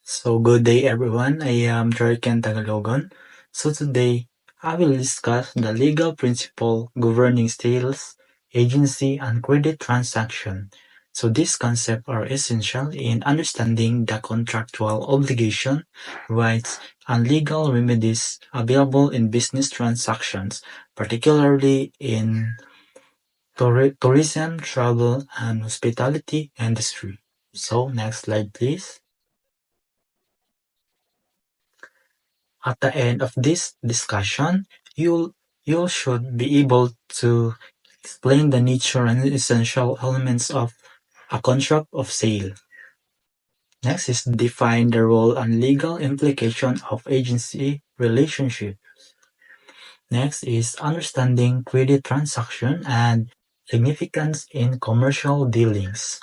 So good day everyone. I am Jerican Tagalogon. So today I will discuss the legal principle governing sales, agency, and credit transaction. So these concepts are essential in understanding the contractual obligation, rights, and legal remedies available in business transactions, particularly in tourism, travel, and hospitality industry. So next slide please. At the end of this discussion, you should be able to explain the nature and essential elements of a contract of sale. Next is define the role and legal implication of agency relationship. Next is understanding credit transaction and significance in commercial dealings.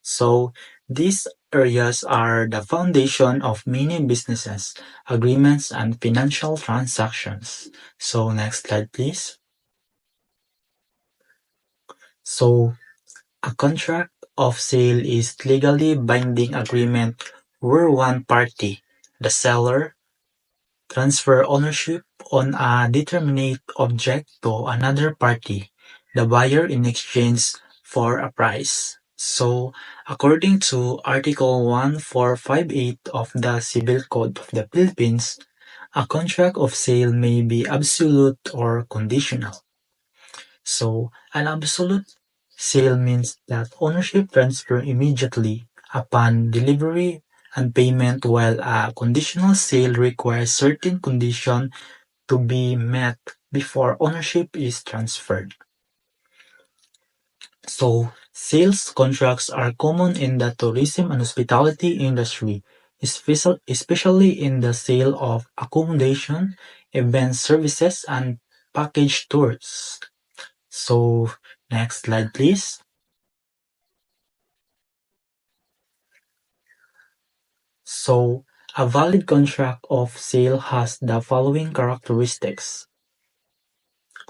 So these areas are the foundation of many businesses, agreements, and financial transactions. So next slide, please. So a contract of sale is legally binding agreement where one party, the seller, transfer ownership on a determinate object to another party, the buyer in exchange for a price. So, according to Article 1458 of the Civil Code of the Philippines, a contract of sale may be absolute or conditional. So, an absolute sale means that ownership transfer immediately upon delivery and payment, while a conditional sale requires certain conditions to be met before ownership is transferred. So, sales contracts are common in the tourism and hospitality industry, especially in the sale of accommodation, event services, and package tours. So, next slide, please. So, a valid contract of sale has the following characteristics.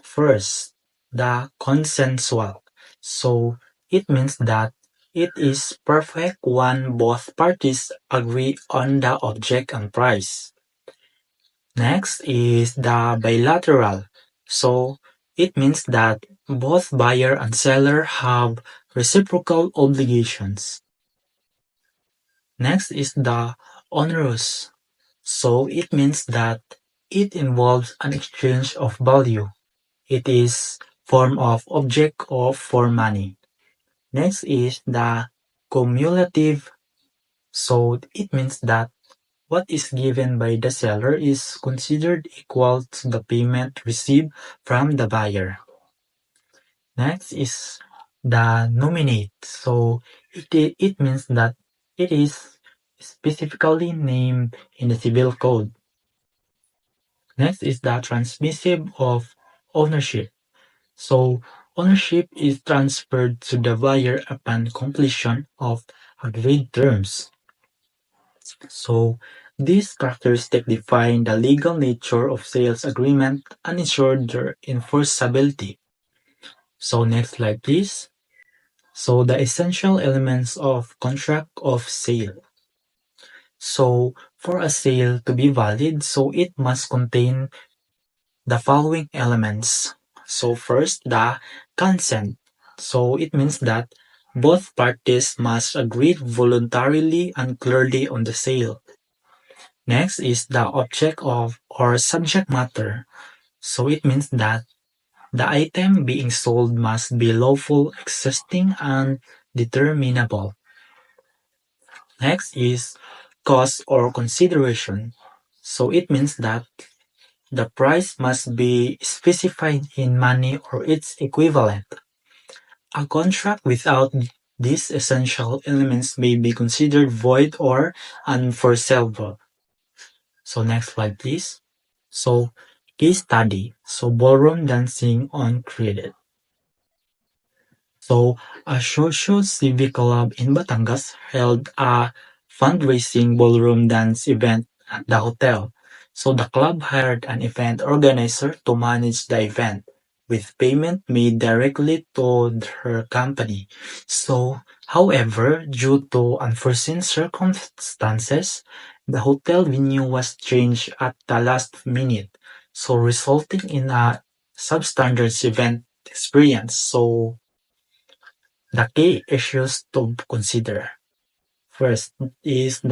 First, the consensual. So, it means that it is perfect when both parties agree on the object and price. Next is the bilateral. So, it means that both buyer and seller have reciprocal obligations. Next is the onerous. So, it means that it involves an exchange of value. It is form of object or for money. Next is the cumulative. So it means that what is given by the seller is considered equal to the payment received from the buyer. Next is the nominate. So it means that it is specifically named in the civil code. Next is the transmissive of ownership. So ownership is transferred to the buyer upon completion of agreed terms. So these characteristics define the legal nature of sales agreement and ensure their enforceability. So next slide please. So the essential elements of contract of sale. So for a sale to be valid, so it must contain the following elements. So first, the consent. So it means that both parties must agree voluntarily and clearly on the sale. Next is the object of or subject matter. So it means that the item being sold must be lawful, existing, and determinable. Next is cost or consideration. So it means that the price must be specified in money or its equivalent. A contract without these essential elements may be considered void or unenforceable. So next slide please. So case study. So ballroom dancing on credit. So a socio-civic club in Batangas held a fundraising ballroom dance event at the hotel. So the club hired an event organizer to manage the event. with payment made directly to her company. So, however, due to unforeseen circumstances, the hotel venue was changed at the last minute, so resulting in a substandard event experience. So, the key issues to consider. First is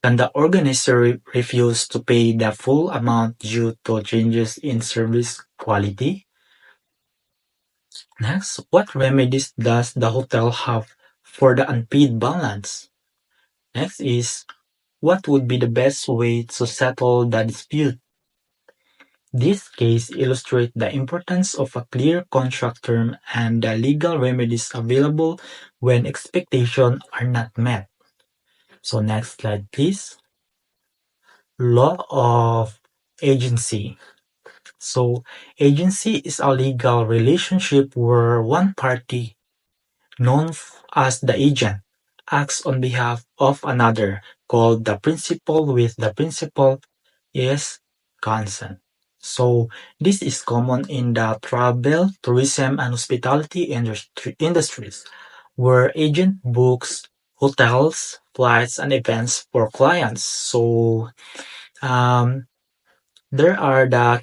can the organizer refuse to pay the full amount due to changes in service quality? Next, what remedies does the hotel have for the unpaid balance? Next is, what would be the best way to settle the dispute? This case illustrates the importance of a clear contract term and the legal remedies available when expectations are not met. So next slide, please. Law of agency. So, agency is a legal relationship where one party, known as the agent, acts on behalf of another, called the principal, with the principal is consent. So, this is common in the travel, tourism, and hospitality industries, where agent books hotels, flights, and events for clients. So, um, there are the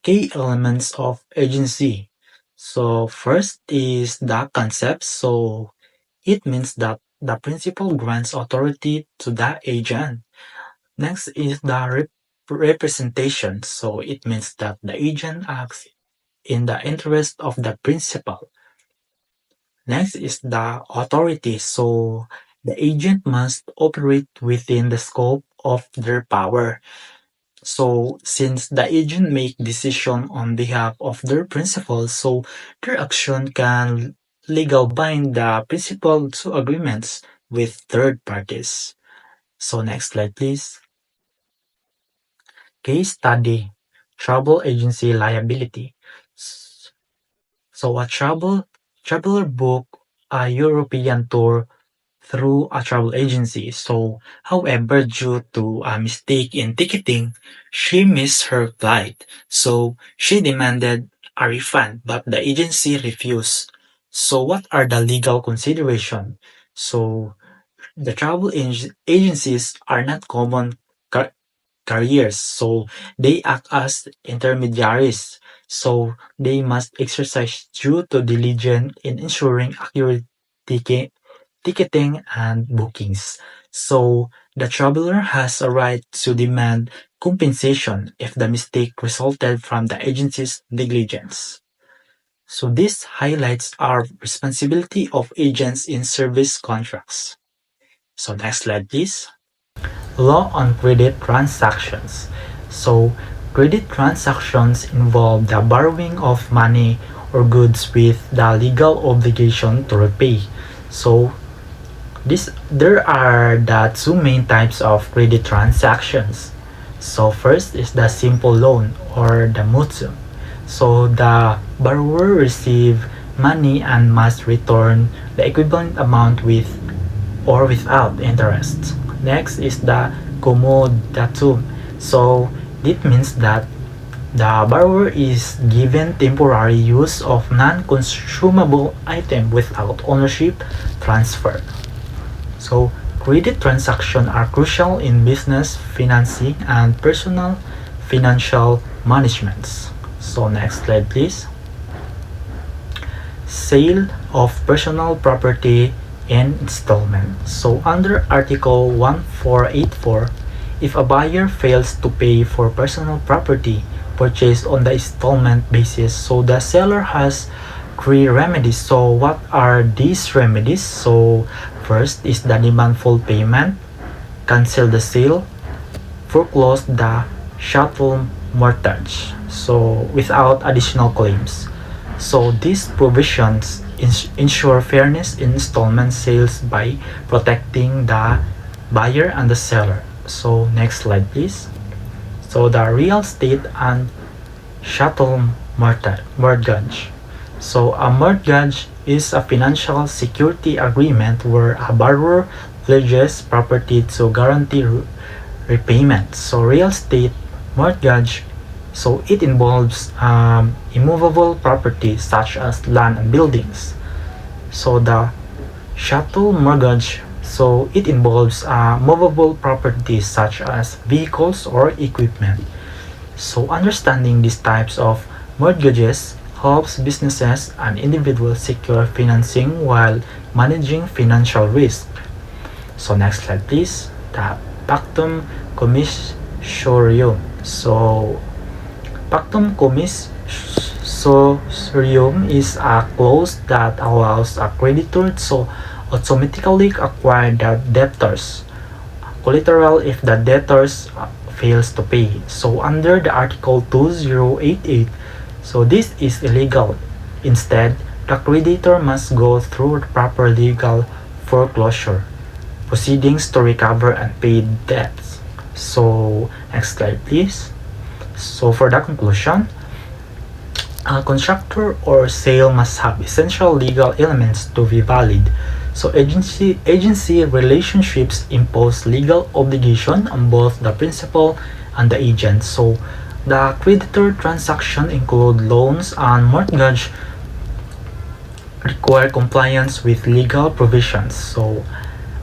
key elements of agency. So first is the concept. So it means that the principal grants authority to the agent. Next is the representation. So it means that the agent acts in the interest of the principal. Next is the authority. So the agent must operate within the scope of their power. So since the agent make decision on behalf of their principal, so their action can legal bind the principal to agreements with third parties. So next slide, please. Case study, travel agency liability. So a traveler book a European tour through a travel agency. So, however, due to a mistake in ticketing, she missed her flight. So, she demanded a refund, but the agency refused. So, what are the legal considerations? So, the travel agencies are not common carriers, so they act as intermediaries. So, they must exercise due to diligence in ensuring accurate ticketing and bookings. So the traveler has a right to demand compensation if the mistake resulted from the agency's negligence. So this highlights our responsibility of agents in service contracts. So next slide, please. Law on credit transactions. So credit transactions involve the borrowing of money or goods with the legal obligation to repay. So there are the two main types of credit transactions. So first is the simple loan or the mutu. So the borrower receive money and must return the equivalent amount with or without interest. Next is the comodatum. So it means that the borrower is given temporary use of non-consumable item without ownership transfer. So, credit transactions are crucial in business financing and personal financial management. So, next slide, please. Sale of personal property in installment. So, under Article 1484, if a buyer fails to pay for personal property purchased on the installment basis, so the seller has three remedies. So, what are these remedies? So, first is the demand full payment, cancel the sale, foreclose the chattel mortgage, so without additional claims. So these provisions ensure fairness in installment sales by protecting the buyer and the seller. So next slide, please. So the real estate and chattel mortgage. So a mortgage is a financial security agreement where a borrower pledges property to guarantee repayment. So real estate mortgage So it involves immovable property such as land and buildings. So the chattel mortgage, so it involves movable properties such as vehicles or equipment. So understanding these types of mortgages helps businesses and individuals secure financing while managing financial risk. So next slide please. The Pactum Commissorium. So Pactum Commissorium is a clause that allows a creditor to automatically acquire the debtors collateral if the debtors fails to pay. So under the Article 2088, so this is illegal. Instead, the creditor must go through the proper legal foreclosure proceedings to recover unpaid debts. So next slide please. So for the conclusion, a contractor or sale must have essential legal elements to be valid. So agency relationships impose legal obligation on both the principal and the agent. So the creditor transaction include loans and mortgage require compliance with legal provisions. So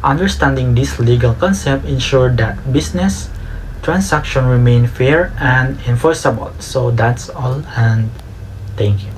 understanding this legal concept ensure that business transaction remain fair and enforceable. So that's all, and thank you.